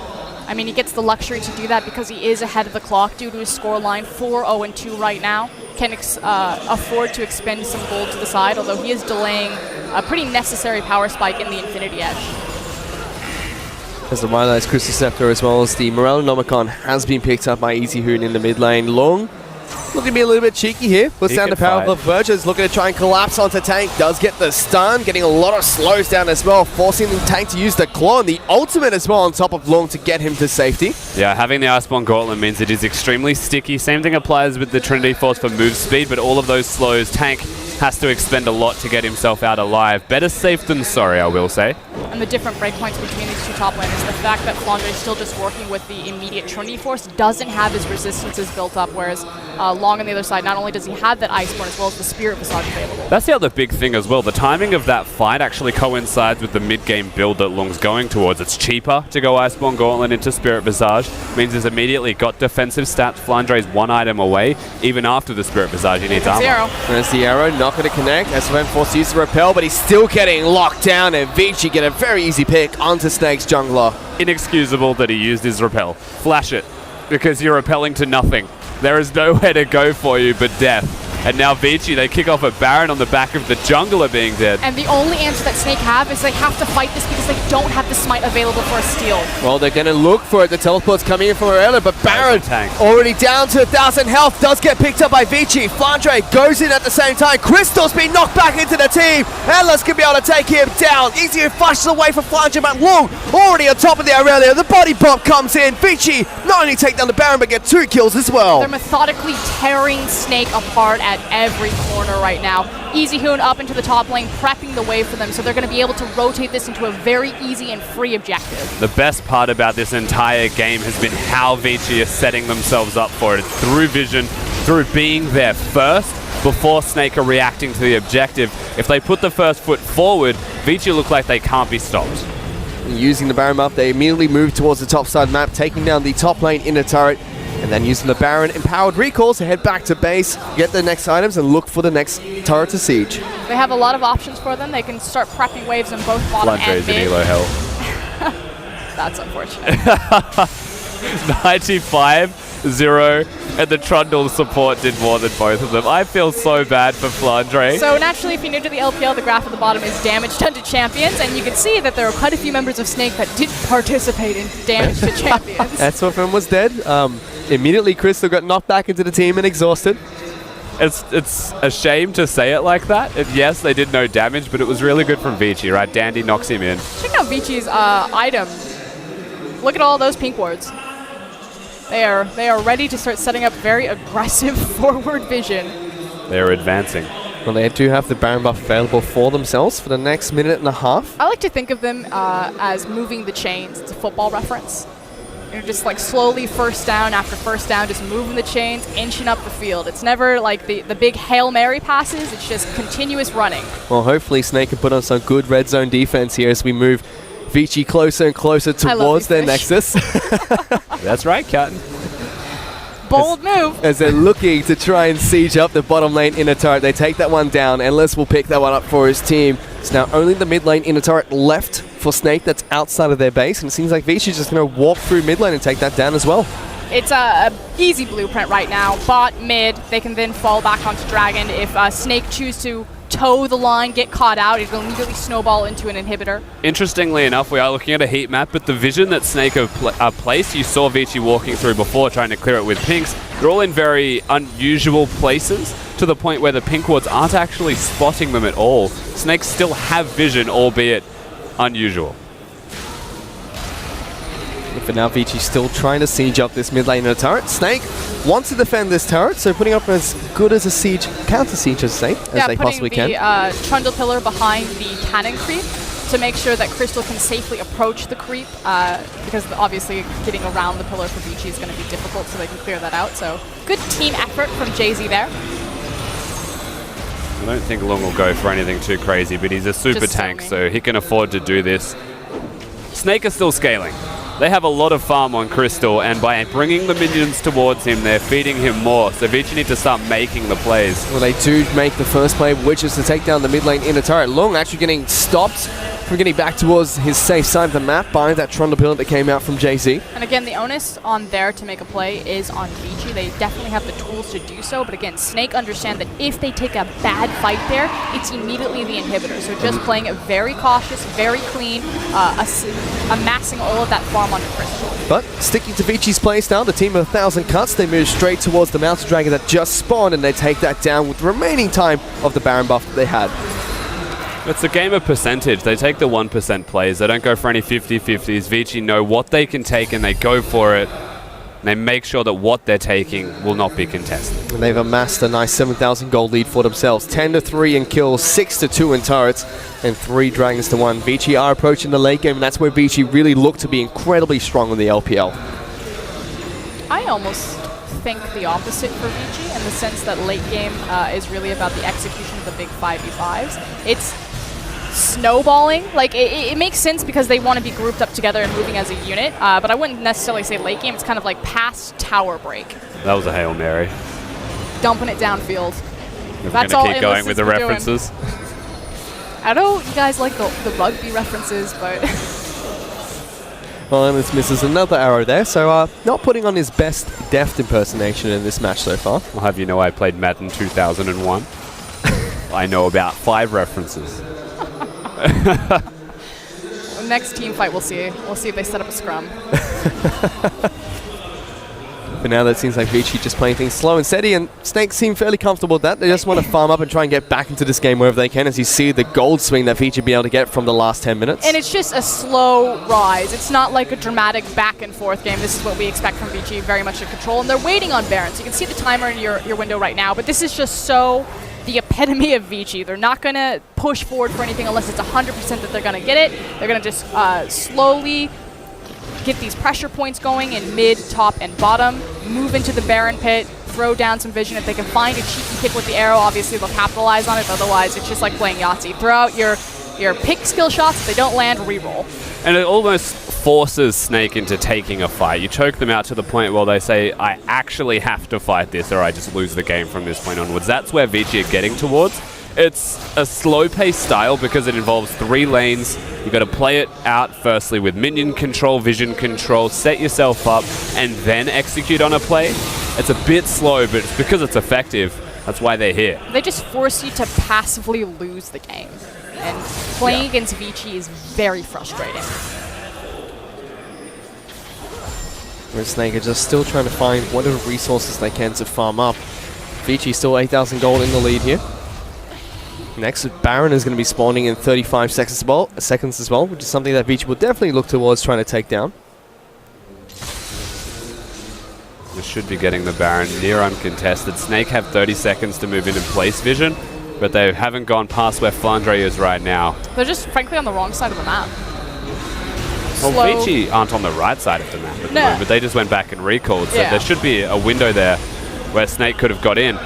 Speaker 2: I mean, he gets the luxury to do that because he is ahead of the clock due to his scoreline, 4-0-2 right now. Can afford to expend some gold to the side, although he is delaying a pretty necessary power spike in the Infinity Edge.
Speaker 1: As the Rylai's Crystal Scepter as well as the Morellonomicon has been picked up by Easy Hoon in the mid lane. Long looking to be a little bit cheeky here. Puts down the power of Verges, looking to try and collapse onto Tank. Does get the stun, getting a lot of slows down as well, forcing the Tank to use the Claw and the ultimate as well on top of Long to get him to safety.
Speaker 3: Yeah, having the Iceborne Gauntlet means it is extremely sticky. Same thing applies with the Trinity Force for move speed, but all of those slows, Tank has to expend a lot to get himself out alive. Better safe than sorry, I will say.
Speaker 2: And the different breakpoints between these two top laners, the fact that Flandre is still just working with the immediate Trinity Force, doesn't have his resistances built up, whereas Long on the other side, not only does he have that Iceborne as well as the Spirit Visage available.
Speaker 3: That's the other big thing as well. The timing of that fight actually coincides with the mid-game build that Long's going towards. It's cheaper to go Iceborne Gauntlet into Spirit Visage, means he's immediately got defensive stats. Flandre's one item away. Even after the Spirit Visage, he needs armor.
Speaker 2: Zero.
Speaker 1: There's the arrow, not going to connect. SFM forced to use the repel, but he's still getting locked down, and Vici get a very easy pick onto Snake's jungler.
Speaker 3: Inexcusable that he used his repel. Flash it, because you're repelling to nothing. There is nowhere to go for you but death. And now Vici, they kick off a Baron on the back of the jungler being dead.
Speaker 2: And the only answer that Snake have is they have to fight this because they don't have the smite available for a steal.
Speaker 1: Well, they're going to look for it. The teleport's coming in from Morello, but Baron
Speaker 3: tank.
Speaker 1: already down to 1,000 health, does get picked up by Vici. Flandre goes in at the same time. Crystal's been knocked back into the team. Endless can be able to take him down. Easy flashes away from Flandre, but Long already on top of the Aurelia. The body bomb comes in. Vici not only take down the Baron, but get 2 kills as well.
Speaker 2: They're methodically tearing Snake apart at every corner right now. Easy Hoon up into the top lane, prepping the way for them, so they're going to be able to rotate this into a very easy and free objective.
Speaker 3: The best part about this entire game has been how Vici is setting themselves up for it. Through vision, through being there first, before Snake are reacting to the objective. If they put the first foot forward, Vici look like they can't be stopped.
Speaker 1: Using the Baron buff, they immediately move towards the top side map, taking down the top lane inner turret, and then using the Baron empowered recalls to head back to base, get the next items, and look for the next turret to siege.
Speaker 2: They have a lot of options for them. They can start prepping waves on both bottom and
Speaker 3: Flandre's
Speaker 2: mid.
Speaker 3: in elo hell.
Speaker 2: That's unfortunate.
Speaker 3: 95-0, and the Trundle support did more than both of them. I feel so bad for Flandre.
Speaker 2: So naturally, if you're new to the LPL, the graph at the bottom is damage done to champions, and you can see that there are quite a few members of Snake that didn't participate in damage to champions.
Speaker 1: SFM was dead. Immediately, Crystal got knocked back into the team and exhausted.
Speaker 3: It's a shame to say it like that. And yes, they did no damage, but it was really good from Vici, right? Dandy knocks him in.
Speaker 2: Check out Vici's item. Look at all those pink wards. They are ready to start setting up very aggressive forward vision.
Speaker 3: They're advancing.
Speaker 1: Well, they do have the Baron buff available for themselves for the next minute and a half.
Speaker 2: I like to think of them as moving the chains. It's a football reference. You're just like slowly first down after first down, just moving the chains, inching up the field. It's never like the big Hail Mary passes, it's just continuous running.
Speaker 1: Well, hopefully Snake can put on some good red zone defense here as we move Vici closer and closer towards their nexus.
Speaker 3: That's right, Captain.
Speaker 2: Bold move.
Speaker 1: As they're looking to try and siege up the bottom lane inner turret. They take that one down. Endless will pick that one up for his team. It's now only the mid lane inner turret left for Snake that's outside of their base. And it seems like Vici's just going to walk through mid lane and take that down as well.
Speaker 2: It's a easy blueprint right now. Bot, mid, they can then fall back onto Dragon. If Snake choose to toe the line, get caught out, it'll immediately snowball into an inhibitor.
Speaker 3: Interestingly enough, we are looking at a heat map, but the vision that Snake have placed, you saw Vici walking through before trying to clear it with pinks. They're all in very unusual places to the point where the pink wards aren't actually spotting them at all. Snakes still have vision, albeit unusual.
Speaker 1: For now, Vici's still trying to siege up this mid lane inner turret. Snake wants to defend this turret, so putting up as good as a siege, counter siege as they possibly can.
Speaker 2: Yeah, putting the Trundle Pillar behind the cannon creep to make sure that Crystal can safely approach the creep, because obviously getting around the pillar for Vici is going to be difficult, so they can clear that out. So good team effort from Jay-Z there.
Speaker 3: I don't think Long will go for anything too crazy, but he's a super tank, so he can afford to do this. Snake is still scaling. They have a lot of farm on Crystal, and by bringing the minions towards him, they're feeding him more. So Vici need to start making the plays.
Speaker 1: Well, they do make the first play, which is to take down the mid lane inner turret. Long actually getting stopped from getting back towards his safe side of the map by that Trundle build that came out from Jay-Z.
Speaker 2: And again, the onus on there to make a play is on Vici. They definitely have the tools to do so, but again, Snake understand that if they take a bad fight there, it's immediately the inhibitor. So just playing it very cautious, very clean, amassing all of that farm onto Crystal.
Speaker 1: But sticking to Vici's playstyle, the team of 1,000 cuts, they move straight towards the Mountain Dragon that just spawned, and they take that down with the remaining time of the Baron buff that they had.
Speaker 3: It's a game of percentage. They take the 1% plays. They don't go for any 50-50s. Vici know what they can take and they go for it. They make sure that what they're taking will not be contested.
Speaker 1: And they've amassed a nice 7,000 gold lead for themselves. 10-3 in kills, 6-2 in turrets, and 3 dragons to 1. Vici are approaching the late game, and that's where Vici really look to be incredibly strong in the LPL.
Speaker 2: I almost think the opposite for Vici in the sense that late game is really about the execution of the big 5v5s. It's snowballing. Like, it makes sense because they want to be grouped up together and moving as a unit, but I wouldn't necessarily say late game. It's kind of like past tower break.
Speaker 3: That was a Hail Mary.
Speaker 2: Dumping it downfield.
Speaker 3: We're
Speaker 2: That's
Speaker 3: going
Speaker 2: all
Speaker 3: to keep going with the
Speaker 2: doing.
Speaker 3: references.
Speaker 2: I know you guys like the rugby references, but...
Speaker 1: Well, Amos misses another arrow there, so not putting on his best deft impersonation in this match so far.
Speaker 3: I'll have you know I played Madden 2001. I know about 5 references.
Speaker 2: Next team fight, we'll see. We'll see if they set up a scrum.
Speaker 1: For now, that seems like Vici just playing things slow and steady, and Snake seem fairly comfortable with that. They just want to farm up and try and get back into this game wherever they can, as you see the gold swing that Vici be able to get from the last 10 minutes.
Speaker 2: And it's just a slow rise. It's not like a dramatic back and forth game. This is what we expect from Vici, very much in control. And they're waiting on Baron. So you can see the timer in your window right now, but this is just so the epitome of Vici. They're not going to push forward for anything unless it's 100% that they're going to get it. They're going to just slowly get these pressure points going in mid, top, and bottom, move into the Baron pit, throw down some vision. If they can find a cheeky kick with the arrow, obviously they'll capitalize on it. Otherwise, it's just like playing Yahtzee. Throw out your pick skill shots. If they don't land, re-roll.
Speaker 3: And it almost forces Snake into taking a fight. You choke them out to the point where they say, I actually have to fight this or I just lose the game from this point onwards. That's where Vici are getting towards. It's a slow-paced style because it involves 3 lanes. You've got to play it out firstly with minion control, vision control, set yourself up, and then execute on a play. It's a bit slow, but it's because it's effective. That's why they're here.
Speaker 2: They just force you to passively lose the game. And playing against Vici is very frustrating.
Speaker 1: Where Snake are just still trying to find whatever resources they can to farm up. Vici still 8,000 gold in the lead here. Next, Baron is going to be spawning in 35 seconds as well, which is something that Vici will definitely look towards trying to take down.
Speaker 3: We should be getting the Baron near uncontested. Snake have 30 seconds to move in and place vision, but they haven't gone past where Flandre is right now.
Speaker 2: They're just, frankly, on the wrong side of the map.
Speaker 3: Well, Vici aren't on the right side of the map at the moment, but they just went back and recalled, so there should be a window there where Snake could have got in.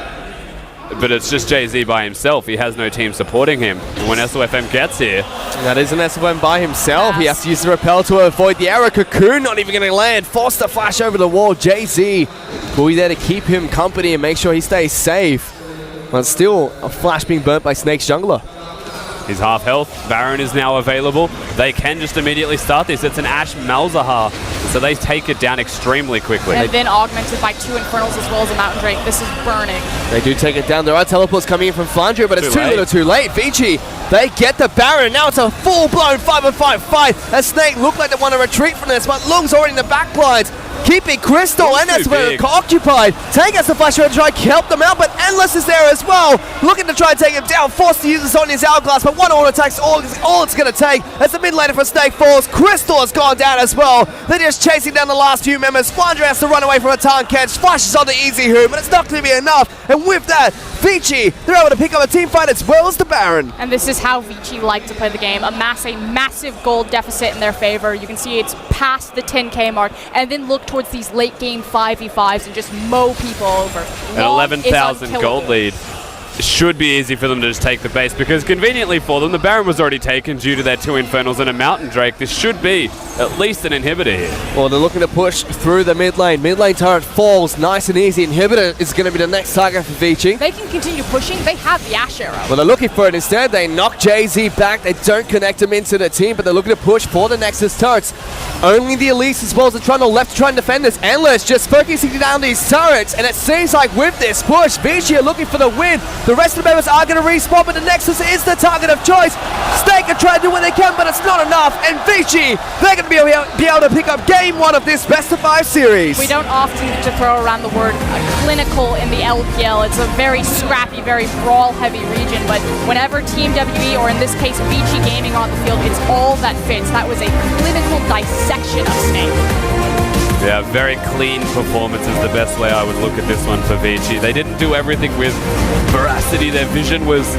Speaker 3: But it's just Jay-Z by himself. He has no team supporting him. And when SOFM gets here...
Speaker 1: That is an SOFM by himself. He has to use the repel to avoid the arrow. Cocoon not even going to land. Forced to flash over the wall. Jay-Z will be there to keep him company and make sure he stays safe. But still, a flash being burnt by Snake's jungler.
Speaker 3: He's half health. Baron is now available. They can just immediately start this. It's an Ash Malzahar, so they take it down extremely quickly.
Speaker 2: And then augmented by 2 Infernals as well as a Mountain Drake. This is burning.
Speaker 1: They do take it down. There are teleports coming in from Flandre, but it's too little too late. Vici, they get the Baron. Now it's a full-blown 5-on-5 fight. As Snake look like they want to retreat from this, but Lung's already in the back lines. Keeping Crystal and SOFM occupied. Take us the flash to try to help them out, but Endless is there as well. Looking to try and take him down. Forced to use this on his hourglass, but one auto attack's all it's going to take. As the mid laner for Snake falls, Crystal has gone down as well. They're just chasing down the last few members. Flandre has to run away from a Tarn catch. Flashes on the easy hoom, but it's not going to be enough. And with that, Vici, they're able to pick up a team fight as well as the Baron.
Speaker 2: And this is how Vici like to play the game. Amass a massive gold deficit in their favor. You can see it's past the 10k mark, and then look towards these late game 5v5s and just mow people over.
Speaker 3: An 11,000 gold lead should be easy for them to just take the base, because conveniently for them, the Baron was already taken due to their 2 Infernals and a Mountain Drake. This should be at least an inhibitor here.
Speaker 1: Well, they're looking to push through the mid lane. Mid lane turret falls nice and easy. Inhibitor is going to be the next target for Vici.
Speaker 2: They can continue pushing. They have the Ash Arrow.
Speaker 1: Well, they're looking for it instead. They knock Jay-Z back. They don't connect him into the team, but they're looking to push for the Nexus turrets. Only the Elise as well as the Trundle left to try and defend this. Endless just focusing down these turrets, and it seems like with this push, Vici are looking for the win. The rest of the members are going to respawn, but the Nexus is the target of choice. Snake are trying to do what they can, but it's not enough. And Vici, they're going to be able to pick up game 1 of this best of 5 series.
Speaker 2: We don't often get to throw around the word clinical in the LPL. It's a very scrappy, very brawl-heavy region, but whenever Team WE, or in this case Vici Gaming, on the field, it's all that fits. That was a clinical dissection of Snake.
Speaker 3: Yeah, very clean performance is the best way I would look at this one for Vici. They didn't do everything with veracity. Their vision was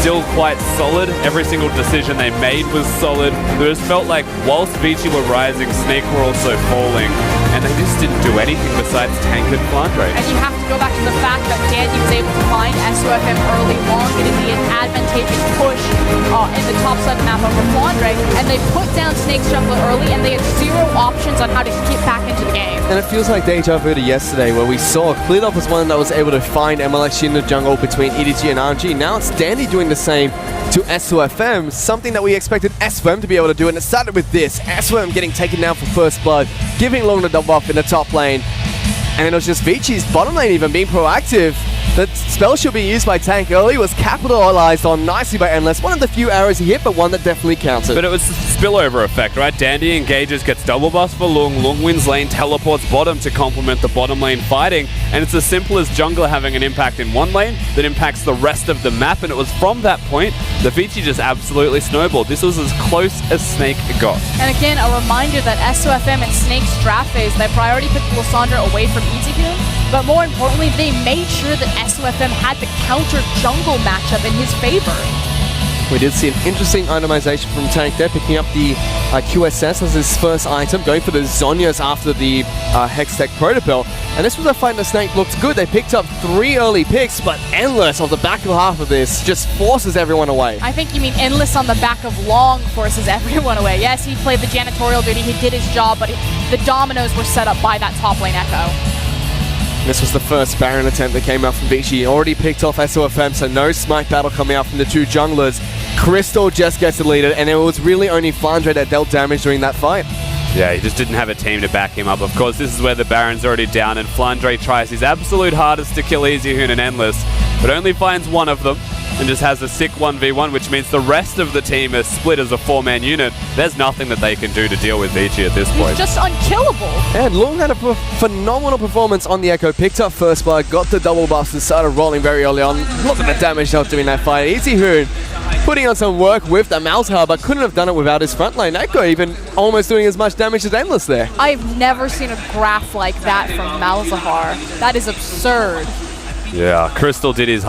Speaker 3: still quite solid. Every single decision they made was solid. It just felt like whilst Vici were rising, Snake were also falling, and they just didn't do anything besides tank and Flandre.
Speaker 2: And you have to go back to the fact that Dandy was able to find SOFM early on, getting the advantageous push in the top side of the map over Flandre, and they put down Snake's jungler early, and they had 0 options on how to get back into the game.
Speaker 1: And it feels like deja vu to yesterday, where we saw Cleanup was one that was able to find MLX in the jungle between EDG and RNG. Now it's Dandy doing the same to SOFM, something that we expected SOFM to be able to do, and it started with this. SOFM getting taken down for first blood, giving Long the double buff in the top lane, and it was just Vici's bottom lane even being proactive. The spell should be used by Tank early, was capitalized on nicely by Endless. One of the few arrows he hit, but one that definitely counted.
Speaker 3: But it was the spillover effect, right? Dandy engages, gets double buffs for Lung. Lung wins lane, teleports bottom to complement the bottom lane fighting. And it's as simple as jungler having an impact in one lane that impacts the rest of the map. And it was from that point that Vici just absolutely snowballed. This was as close as Snake got.
Speaker 2: And again, a reminder that SOFM and Snake's draft phase, they priority picked Lysandra away from Izigun. But more importantly, they made sure that SOFM had the counter jungle matchup in his favor.
Speaker 1: We did see an interesting itemization from Tank there, picking up the QSS as his first item, going for the Zhonya's after the Hextech Protopel. And this was a fight that Snake looked good. They picked up 3 early picks, but Endless on the back of half of this just forces everyone away.
Speaker 2: I think you mean Endless on the back of Long forces everyone away. Yes, he played the janitorial duty, he did his job, but the dominoes were set up by that top lane Echo.
Speaker 1: This was the first Baron attempt that came out from Vici. Already picked off SOFM, so no smite battle coming out from the 2 junglers. Crystal just gets deleted, and it was really only Flandre that dealt damage during that fight.
Speaker 3: Yeah, he just didn't have a team to back him up. Of course, this is where the Baron's already down, and Flandre tries his absolute hardest to kill Easyhoon and Endless, but only finds one of them, and just has a sick 1v1, which means the rest of the team is split as a 4-man unit. There's nothing that they can do to deal with Vici at this point.
Speaker 2: He's just unkillable.
Speaker 1: And Lung had a phenomenal performance on the Echo. Picked up first blood, got the double buffs, and started rolling very early on. Look at the damage not doing that fight. Easyhoon putting on some work with the Malzahar, but couldn't have done it without his front lane. Echo even almost doing as much damage as Endless there.
Speaker 2: I've never seen a graph like that from Malzahar. That is absurd.
Speaker 3: Yeah, Crystal did his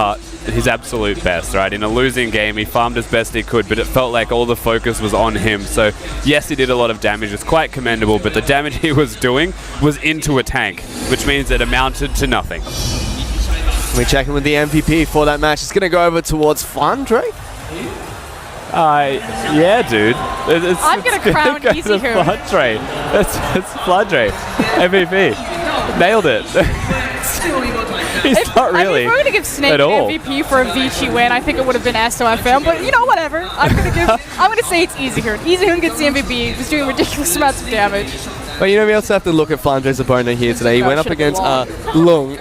Speaker 3: absolute best, right? In a losing game, he farmed as best he could, but it felt like all the focus was on him. So, yes, he did a lot of damage. It's quite commendable, but the damage he was doing was into a tank, which means it amounted to nothing.
Speaker 1: We're checking with the MVP for that match. It's going to go over towards Flandre.
Speaker 3: Yeah, dude.
Speaker 2: I'm going to crown Easyhoon.
Speaker 3: Flandre. It's Flandre. MVP. Nailed it. He's not really.
Speaker 2: I mean, if we're going to give Snake an MVP for a Vici win, I think it would have been SOFM, but you know, whatever. I'm going to say it's Easyhoon. Easyhoon gets the MVP. He's doing ridiculous amounts of damage.
Speaker 1: But you know, we also have to look at Flandre's opponent here today. He went up against Lung,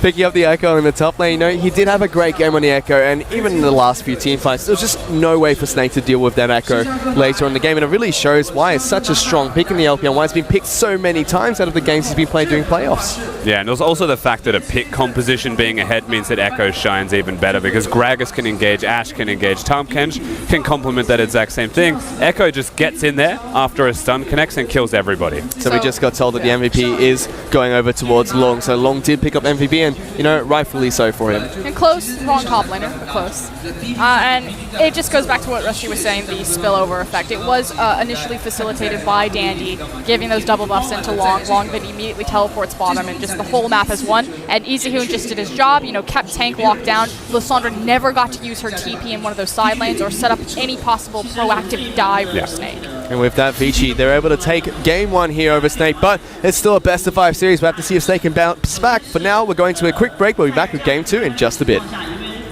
Speaker 1: picking up the Echo in the top lane. You know, he did have a great game on the Echo, and even in the last few team fights, there was just no way for Snake to deal with that Echo later in the game, and it really shows why it's such a strong pick in the LPL, why it's been picked so many times out of the games he's been played during playoffs.
Speaker 3: Yeah, and there's also the fact that a pick composition being ahead means that Echo shines even better, because Gragas can engage, Ashe can engage, Tahm-Kench can complement that exact same thing. Echo just gets in there after a stun connects and kills everybody.
Speaker 1: So we just got told that the MVP is going over towards Long. So Long did pick up MVP, and, you know, rightfully so for him.
Speaker 2: And close, wrong top laner, but close. And it just goes back to what Rusty was saying, the spillover effect. It was initially facilitated by Dandy, giving those double buffs into Long. Long then immediately teleports bottom, and just the whole map is won. and Easyhoon just did his job, you know, kept tank locked down. Lysandra never got to use her TP in one of those side lanes or set up any possible proactive dive for Snake.
Speaker 1: And with that, Vici, they're able to take game 1 here over Snake, but it's still a best of 5 series. We'll have to see if Snake can bounce back. For now, we're going to a quick break. We'll be back with game 2 in just a bit.